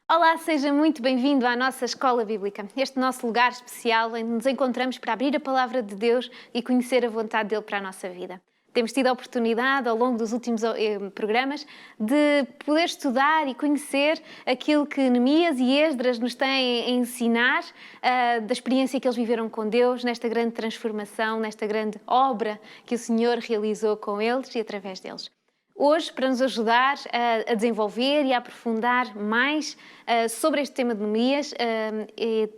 Olá, seja muito bem-vindo à nossa Escola Bíblica, este nosso lugar especial onde nos encontramos para abrir a Palavra de Deus e conhecer a vontade dele para a nossa vida. Temos tido a oportunidade, ao longo dos últimos programas, de poder estudar e conhecer aquilo que Neemias e Esdras nos têm a ensinar, da experiência que eles viveram com Deus, nesta grande transformação, nesta grande obra que o Senhor realizou com eles e através deles. Hoje, para nos ajudar a desenvolver e a aprofundar mais sobre este tema de Neemias,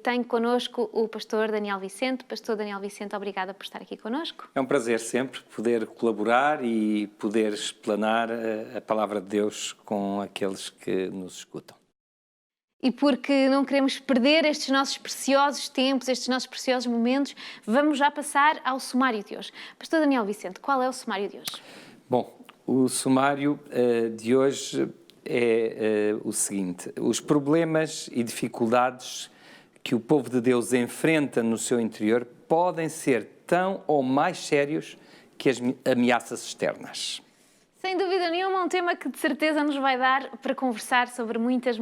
tenho connosco o pastor Daniel Vicente. Pastor Daniel Vicente, obrigada por estar aqui connosco. É um prazer sempre poder colaborar e poder explanar a palavra de Deus com aqueles que nos escutam. E porque não queremos perder estes nossos preciosos tempos, estes nossos preciosos momentos, vamos já passar ao sumário de hoje. Pastor Daniel Vicente, qual é o sumário de hoje? Bom, o sumário de hoje é o seguinte: os problemas e dificuldades que o povo de Deus enfrenta no seu interior podem ser tão ou mais sérios que as ameaças externas. Sem dúvida nenhuma, um tema que de certeza nos vai dar para conversar sobre muitos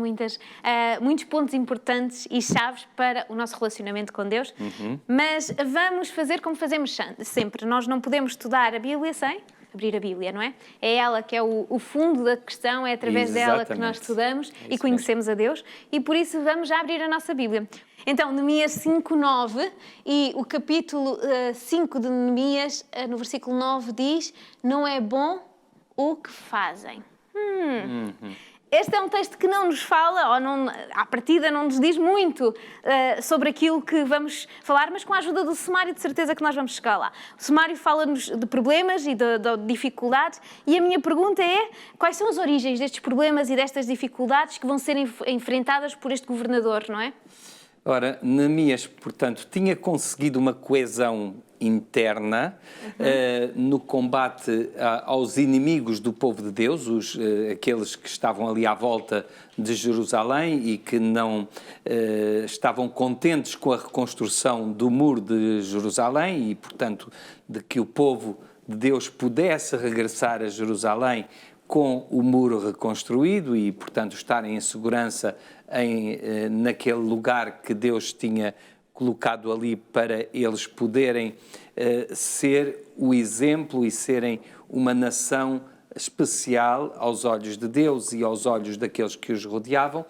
pontos importantes e chaves para o nosso relacionamento com Deus. Mas vamos fazer como fazemos sempre. Nós não podemos estudar a Bíblia sem abrir a Bíblia, não é? É ela que é o fundo da questão, é através dela que nós estudamos e conhecemos a Deus. E por isso vamos já abrir a nossa Bíblia. Então, Neemias 5:9, e o capítulo 5 de Neemias, no versículo 9, diz: não é bom o que fazem. Este é um texto que não nos fala, ou não, à partida não nos diz muito sobre aquilo que vamos falar, mas com a ajuda do sumário de certeza que nós vamos chegar lá. O sumário fala-nos de problemas e de dificuldades, e a minha pergunta é: quais são as origens destes problemas e destas dificuldades que vão ser enfrentadas por este governador, não é? Ora, Neemias, portanto, tinha conseguido uma coesão interna no combate aos inimigos do povo de Deus, aqueles que estavam ali à volta de Jerusalém e que não estavam contentes com a reconstrução do muro de Jerusalém e, portanto, de que o povo de Deus pudesse regressar a Jerusalém com o muro reconstruído e, portanto, estarem em segurança naquele lugar que Deus tinha colocado ali para eles poderem ser o exemplo e serem uma nação especial aos olhos de Deus e aos olhos daqueles que os rodeavam.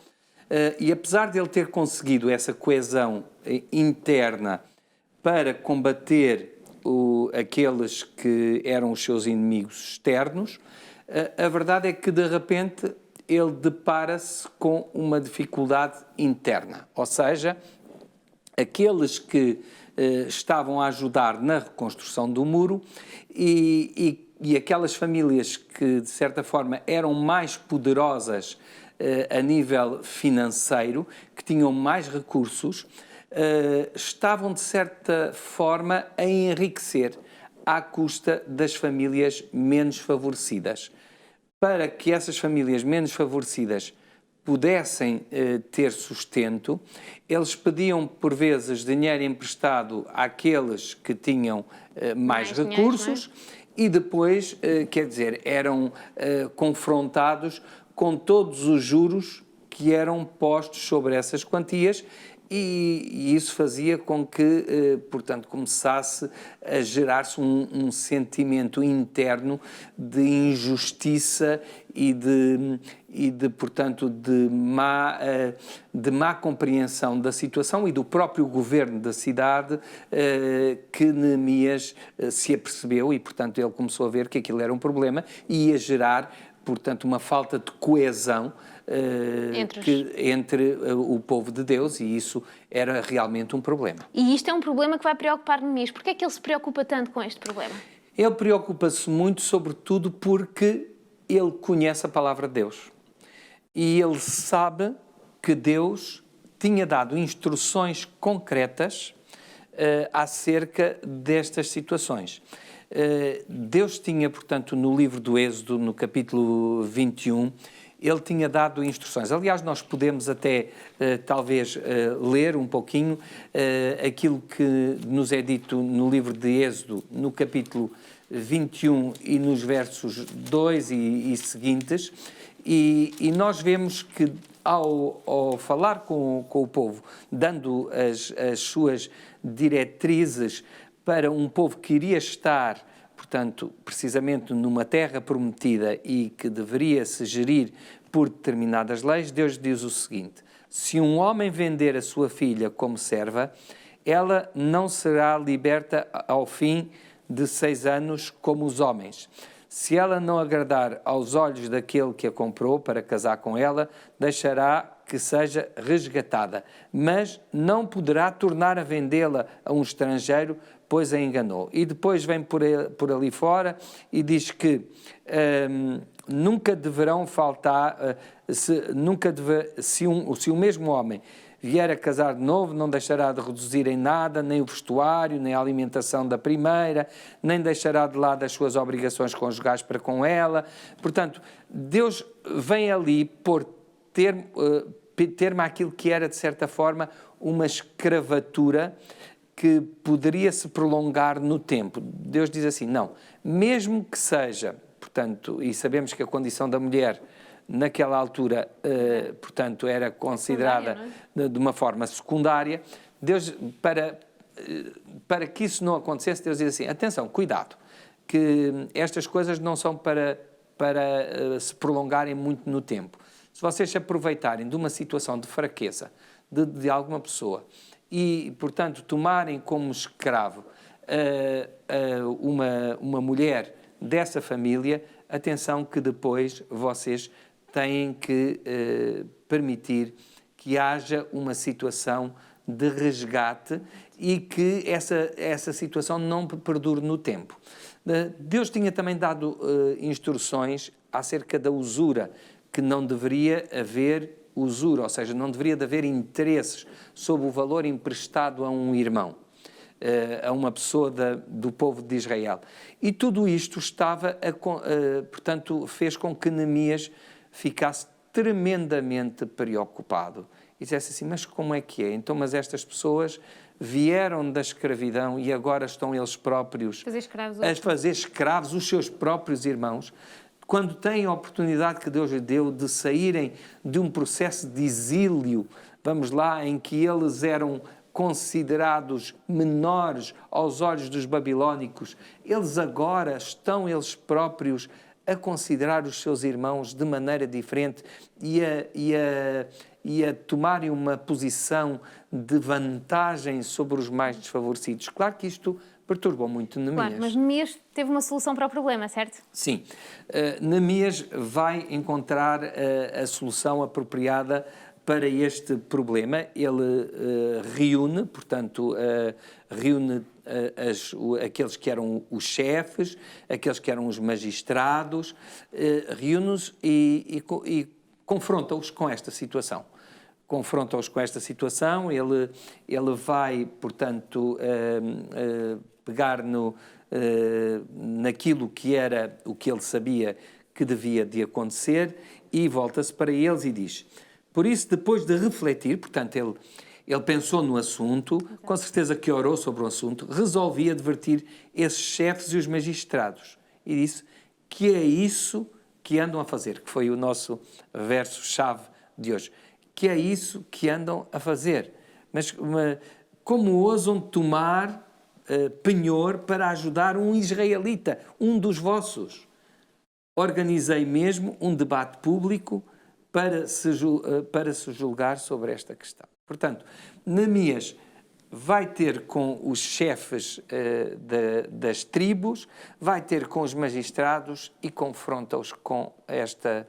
E apesar de ele ter conseguido essa coesão interna para combater aqueles que eram os seus inimigos externos, a verdade é que, de repente, ele depara-se com uma dificuldade interna. Ou seja, aqueles que estavam a ajudar na reconstrução do muro e aquelas famílias que, de certa forma, eram mais poderosas a nível financeiro, que tinham mais recursos, estavam, de certa forma, a enriquecer à custa das famílias menos favorecidas. Para que essas famílias menos favorecidas pudessem ter sustento, eles pediam, por vezes, dinheiro emprestado àqueles que tinham mais recursos dinheiro, e depois, quer dizer, eram confrontados com todos os juros que eram postos sobre essas quantias. E isso fazia com que, portanto, começasse a gerar-se um sentimento interno de injustiça e portanto, de má compreensão da situação e do próprio governo da cidade, que Neemias se apercebeu e, portanto, ele começou a ver que aquilo era um problema e ia gerar, portanto, uma falta de coesão entre o povo de Deus, e isso era realmente um problema. E isto é um problema que vai preocupar Neemias. Porquê é que ele se preocupa tanto com este problema? Ele preocupa-se muito, sobretudo, porque ele conhece a palavra de Deus. E ele sabe que Deus tinha dado instruções concretas acerca destas situações. Deus tinha, portanto, no livro do Êxodo, no capítulo 21, ele tinha dado instruções. Aliás, nós podemos até, talvez, ler um pouquinho aquilo que nos é dito no livro de Êxodo, no capítulo 21 e nos versos 2 e seguintes, e nós vemos que ao falar com o povo, dando as suas diretrizes para um povo que iria estar, portanto, precisamente numa terra prometida e que deveria se gerir por determinadas leis, Deus diz o seguinte: se um homem vender a sua filha como serva, ela não será liberta ao fim de 6 anos como os homens. Se ela não agradar aos olhos daquele que a comprou para casar com ela, deixará que seja resgatada, mas não poderá tornar a vendê-la a um estrangeiro, pois a enganou. E depois vem por ali fora e diz que nunca deverão faltar, se o mesmo homem vier a casar de novo, não deixará de reduzir em nada, nem o vestuário, nem a alimentação da primeira, nem deixará de lado as suas obrigações conjugais para com ela. Portanto, Deus vem ali por termo aquilo que era, de certa forma, uma escravatura que poderia se prolongar no tempo. Deus diz assim, não, mesmo que seja, portanto, e sabemos que a condição da mulher naquela altura, portanto, era considerada de uma forma secundária. Deus, para que isso não acontecesse, Deus diz assim, atenção, cuidado, que estas coisas não são para se prolongarem muito no tempo. Se vocês se aproveitarem de uma situação de fraqueza de alguma pessoa e, portanto, tomarem como escravo uma mulher dessa família, atenção que depois vocês têm que permitir que haja uma situação de resgate e que essa situação não perdure no tempo. Deus tinha também dado instruções acerca da usura, que não deveria haver usura, ou seja, não deveria haver interesses sobre o valor emprestado a um irmão, a uma pessoa do povo de Israel. E tudo isto portanto, fez com que Neemias ficasse tremendamente preocupado. E dissesse assim, mas como é que é? Então, mas estas pessoas vieram da escravidão e agora estão eles próprios a fazer escravos os seus próprios irmãos, quando têm a oportunidade que Deus lhe deu de saírem de um processo de exílio, vamos lá, em que eles eram considerados menores aos olhos dos babilónicos, eles agora estão eles próprios a considerar os seus irmãos de maneira diferente e a tomarem uma posição de vantagem sobre os mais desfavorecidos. Claro que isto perturbou muito Neemias. Claro, mas Neemias teve uma solução para o problema, certo? Sim. Neemias vai encontrar a solução apropriada para este problema. Ele reúne, portanto, aqueles que eram os chefes, aqueles que eram os magistrados, reúne-os e confronta-os com esta situação. Confronta-os com esta situação, ele vai, portanto, pegar naquilo que era o que ele sabia que devia de acontecer e volta-se para eles e diz: por isso, depois de refletir, portanto, ele pensou no assunto, com certeza que orou sobre o assunto, resolvi advertir esses chefes e os magistrados. E disse que é isso que andam a fazer, que foi o nosso verso-chave de hoje. Que é isso que andam a fazer. Mas como ousam tomar penhor para ajudar um israelita, um dos vossos? Organizei mesmo um debate público para se julgar sobre esta questão. Portanto, Neemias vai ter com os chefes das tribos, vai ter com os magistrados e confronta-os com esta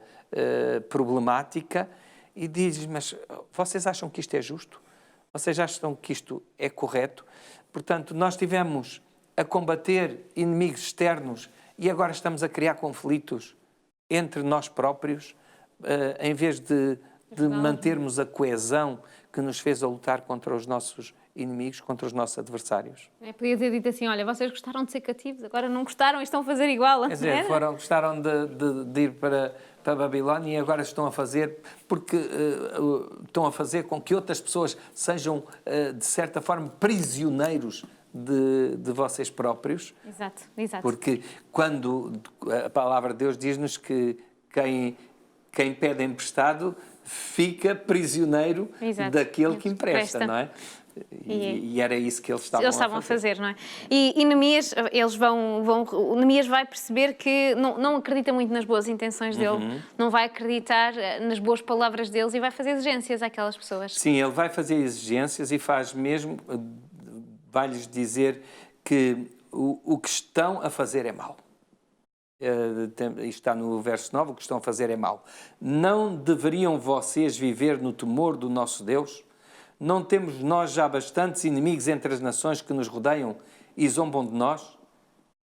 problemática e diz: mas vocês acham que isto é justo? Vocês acham que isto é correto? Portanto, nós estivemos a combater inimigos externos e agora estamos a criar conflitos entre nós próprios, em vez de mantermos a coesão que nos fez a lutar contra os nossos inimigos, contra os nossos adversários. Podia ter dito assim, olha, vocês gostaram de ser cativos, agora não gostaram e estão a fazer igual. Quer dizer, gostaram de ir para a Babilónia e agora estão a fazer, porque estão a fazer com que outras pessoas sejam, de certa forma, prisioneiros de vocês próprios. Exato, exato. Porque quando a palavra de Deus diz-nos que quem quem pede emprestado fica prisioneiro Exato. daquele que empresta, não é? E era isso que eles estavam a fazer, não é? E Neemias, Neemias vai perceber que não acredita muito nas boas intenções dele, não vai acreditar nas boas palavras deles e vai fazer exigências àquelas pessoas. Sim, ele vai fazer exigências e faz mesmo, vai-lhes dizer que o que estão a fazer é mau. Isto está no verso 9, o que estão a fazer é mau. Não deveriam vocês viver no temor do nosso Deus? Não temos nós já bastantes inimigos entre as nações que nos rodeiam e zombam de nós?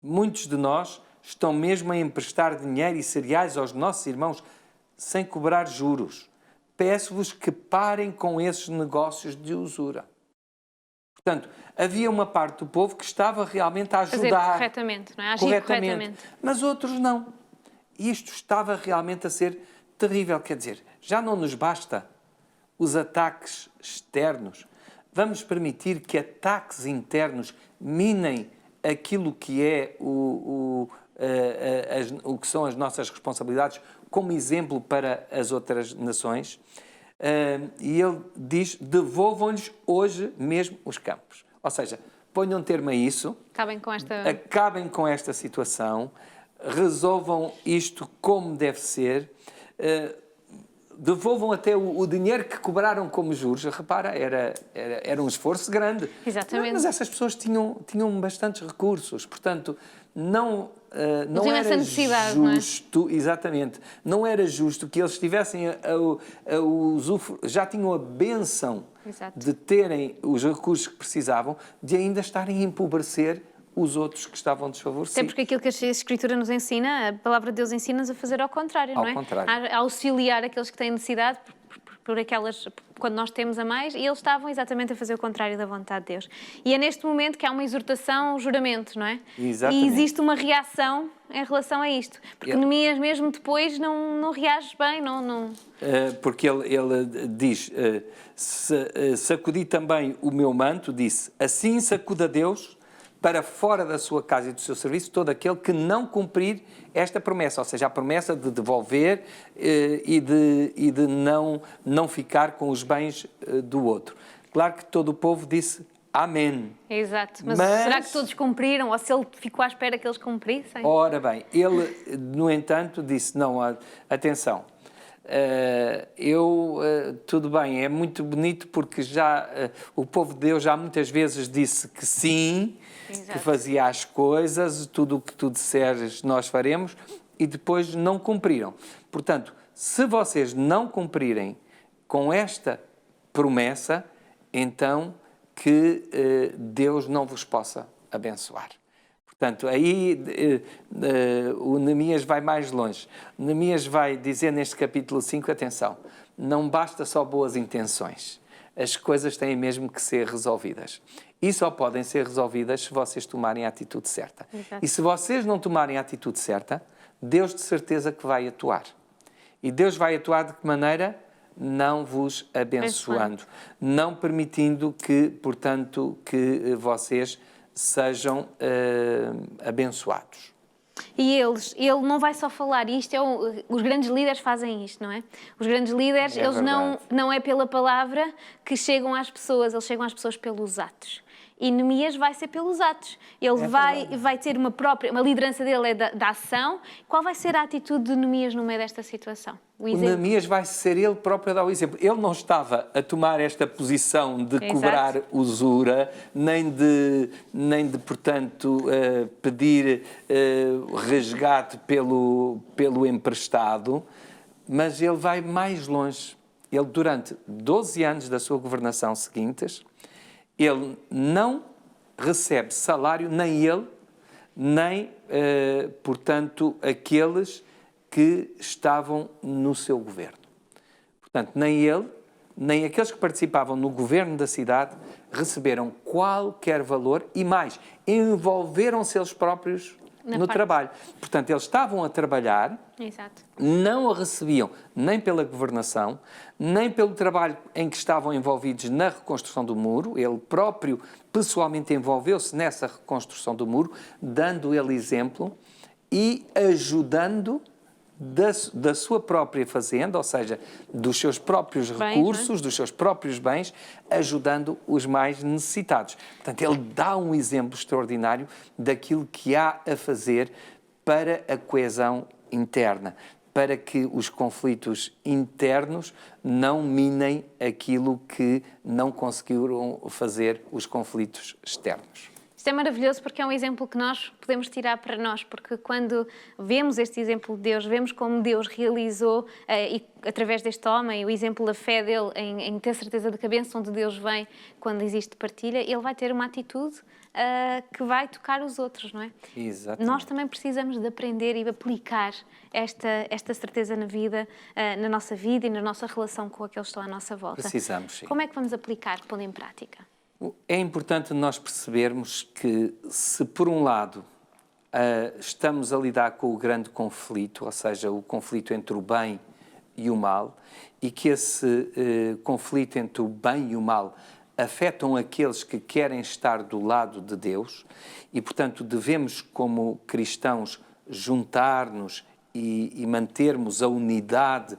Muitos de nós estão mesmo a emprestar dinheiro e cereais aos nossos irmãos sem cobrar juros. Peço-vos que parem com esses negócios de usura. Portanto, havia uma parte do povo que estava realmente a ajudar. Fazer corretamente, não é? Agir corretamente. Mas outros não. E isto estava realmente a ser terrível. Quer dizer, já não nos basta os ataques externos. Vamos permitir que ataques internos minem aquilo que é o que são as nossas responsabilidades como exemplo para as outras nações. E ele diz, devolvam-lhes hoje mesmo os campos. Ou seja, ponham termo a isso, acabem com esta situação, resolvam isto como deve ser, devolvam até o dinheiro que cobraram como juros. Repara, era um esforço grande. Exatamente. Mas essas pessoas tinham bastantes recursos, portanto, não era justo, exatamente, não era justo que eles estivessem já tinham a bênção de terem os recursos que precisavam, de ainda estarem a empobrecer os outros que estavam desfavorecidos. Até porque aquilo que a Escritura nos ensina, a palavra de Deus ensina-nos a fazer ao contrário, não é? Ao contrário. A auxiliar aqueles que têm necessidade quando nós temos a mais, e eles estavam exatamente a fazer o contrário da vontade de Deus. E é neste momento que há uma exortação, um juramento, não é? Exatamente. E existe uma reação em relação a isto. Porque Neemias mesmo depois não reage bem, não... Porque ele diz, sacudi também o meu manto, disse, assim sacuda Deus para fora da sua casa e do seu serviço todo aquele que não cumprir esta promessa, ou seja, a promessa de devolver e de não ficar com os bens do outro. Claro que todo o povo disse amém. Exato, mas será que todos cumpriram, ou se ele ficou à espera que eles cumprissem? Ora bem, ele, no entanto, disse, não, atenção, tudo bem, é muito bonito porque já o povo de Deus já muitas vezes disse que sim, exato, que fazia as coisas, tudo o que tu disseres nós faremos, e depois não cumpriram. Portanto, se vocês não cumprirem com esta promessa, então que Deus não vos possa abençoar. Portanto, aí o Neemias vai mais longe. Neemias vai dizer neste capítulo 5, atenção, não basta só boas intenções, as coisas têm mesmo que ser resolvidas. E só podem ser resolvidas se vocês tomarem a atitude certa. Exato. E se vocês não tomarem a atitude certa, Deus de certeza que vai atuar. E Deus vai atuar de que maneira? Não vos abençoando, não permitindo que, portanto, que vocês sejam abençoados. E ele não vai só falar isto, os grandes líderes fazem isto, não é? Os grandes líderes, eles não é pela palavra que chegam às pessoas, eles chegam às pessoas pelos atos. E Neemias vai ser pelos atos. Ele vai ter uma liderança dele da ação. Qual vai ser a atitude de Neemias no meio desta situação? O Neemias vai ser ele próprio a dar o exemplo. Ele não estava a tomar esta posição de cobrar usura, nem de portanto, pedir resgate pelo emprestado, mas ele vai mais longe. Ele, durante 12 anos da sua governação seguintes, ele não recebe salário, nem ele, nem, portanto, aqueles que estavam no seu governo. Portanto, nem ele, nem aqueles que participavam no governo da cidade receberam qualquer valor e mais, envolveram-se eles próprios no trabalho. Portanto, eles estavam a trabalhar, exato, não a recebiam nem pela governação, nem pelo trabalho em que estavam envolvidos na reconstrução do muro. Ele próprio, pessoalmente, envolveu-se nessa reconstrução do muro, dando ele exemplo e ajudando da sua própria fazenda, ou seja, dos seus próprios recursos, dos seus próprios bens, ajudando os mais necessitados. Portanto, ele dá um exemplo extraordinário daquilo que há a fazer para a coesão interna, para que os conflitos internos não minem aquilo que não conseguiram fazer os conflitos externos. Isto é maravilhoso porque é um exemplo que nós podemos tirar para nós, porque quando vemos este exemplo de Deus, vemos como Deus realizou, e através deste homem, o exemplo da fé dele em ter certeza de que a bênção de Deus vem quando existe partilha, ele vai ter uma atitude que vai tocar os outros, não é? Exatamente. Nós também precisamos de aprender e aplicar esta certeza na vida, na nossa vida e na nossa relação com aqueles que estão à nossa volta. Precisamos, sim. Como é que vamos aplicar, pondo em prática? É importante nós percebermos que, se por um lado estamos a lidar com o grande conflito, ou seja, o conflito entre o bem e o mal, e que esse conflito entre o bem e o mal afetam aqueles que querem estar do lado de Deus, e, portanto, devemos, como cristãos, juntar-nos e mantermos a unidade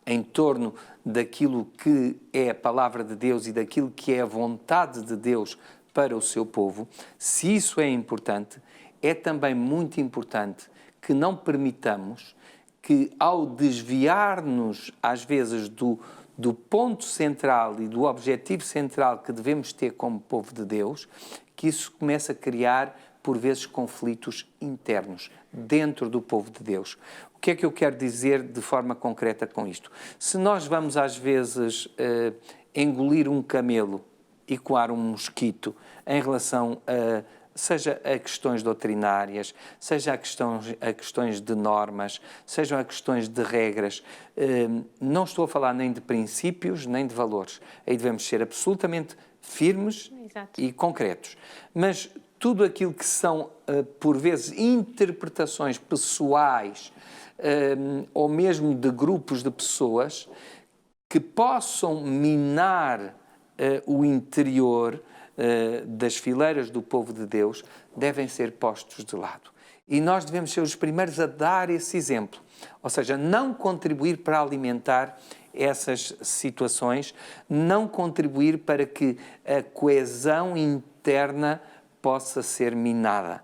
em torno daquilo que é a palavra de Deus e daquilo que é a vontade de Deus para o seu povo. Se isso é importante, é também muito importante que não permitamos que, ao desviar-nos, às vezes, do ponto central e do objetivo central que devemos ter como povo de Deus, que isso comece a criar, por vezes, conflitos internos dentro do povo de Deus. O que é que eu quero dizer de forma concreta com isto? Se nós vamos, às vezes, engolir um camelo e coar um mosquito em relação seja a questões doutrinárias, seja a questões de normas, sejam a questões de regras, não estou a falar nem de princípios, nem de valores. Aí devemos ser absolutamente firmes e concretos. Mas tudo aquilo que são, por vezes, interpretações pessoais ou mesmo de grupos de pessoas que possam minar o interior das fileiras do povo de Deus, devem ser postos de lado. E nós devemos ser os primeiros a dar esse exemplo. Ou seja, não contribuir para alimentar essas situações, não contribuir para que a coesão interna possa ser minada.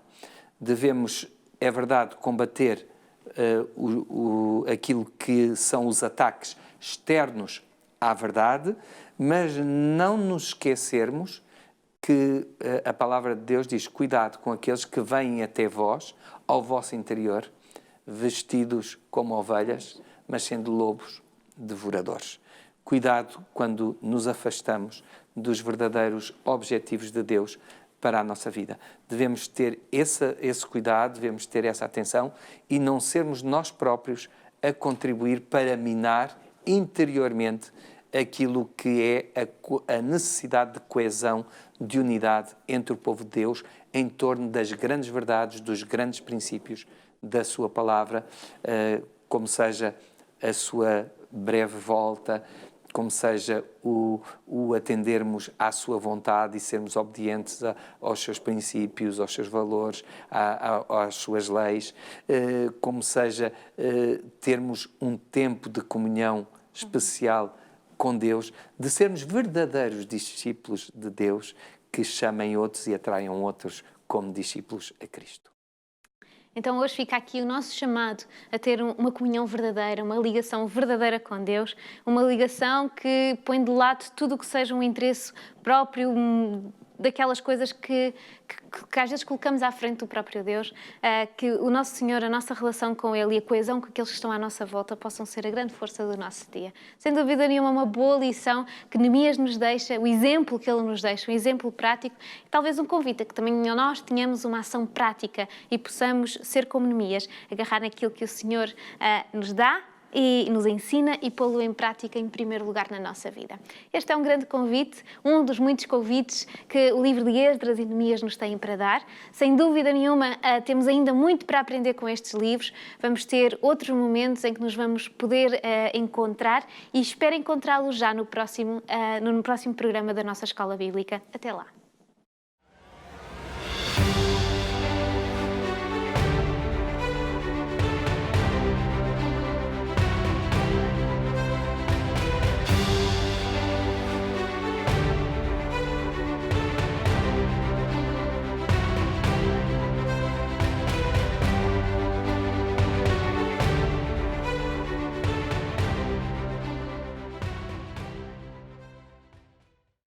Devemos, é verdade, combater aquilo que são os ataques externos à verdade, mas não nos esquecermos que a palavra de Deus diz: cuidado com aqueles que vêm até vós, ao vosso interior, vestidos como ovelhas, mas sendo lobos devoradores. Cuidado quando nos afastamos dos verdadeiros objetivos de Deus para a nossa vida. Devemos ter esse cuidado, devemos ter essa atenção e não sermos nós próprios a contribuir para minar interiormente aquilo que é a necessidade de coesão, de unidade entre o povo de Deus em torno das grandes verdades, dos grandes princípios da sua palavra, como seja a sua breve volta, como seja o atendermos à sua vontade e sermos obedientes aos seus princípios, aos seus valores, às suas leis, como seja termos um tempo de comunhão especial com Deus, de sermos verdadeiros discípulos de Deus que chamem outros e atraiam outros como discípulos a Cristo. Então hoje fica aqui o nosso chamado a ter uma comunhão verdadeira, uma ligação verdadeira com Deus, uma ligação que põe de lado tudo o que seja um interesse próprio, daquelas coisas que às vezes colocamos à frente do próprio Deus, que o nosso Senhor, a nossa relação com Ele e a coesão com aqueles que estão à nossa volta possam ser a grande força do nosso dia. Sem dúvida nenhuma, uma boa lição que Neemias nos deixa, o exemplo que ele nos deixa, um exemplo prático, e talvez um convite a que também nós tenhamos uma ação prática e possamos ser como Neemias, agarrar naquilo que o Senhor nos dá e nos ensina e pô-lo em prática em primeiro lugar na nossa vida. Este é um grande convite, um dos muitos convites que o livro de Esdras e Neemias nos tem para dar. Sem dúvida nenhuma, temos ainda muito para aprender com estes livros. Vamos ter outros momentos em que nos vamos poder encontrar e espero encontrá-los já no próximo programa da nossa Escola Bíblica. Até lá!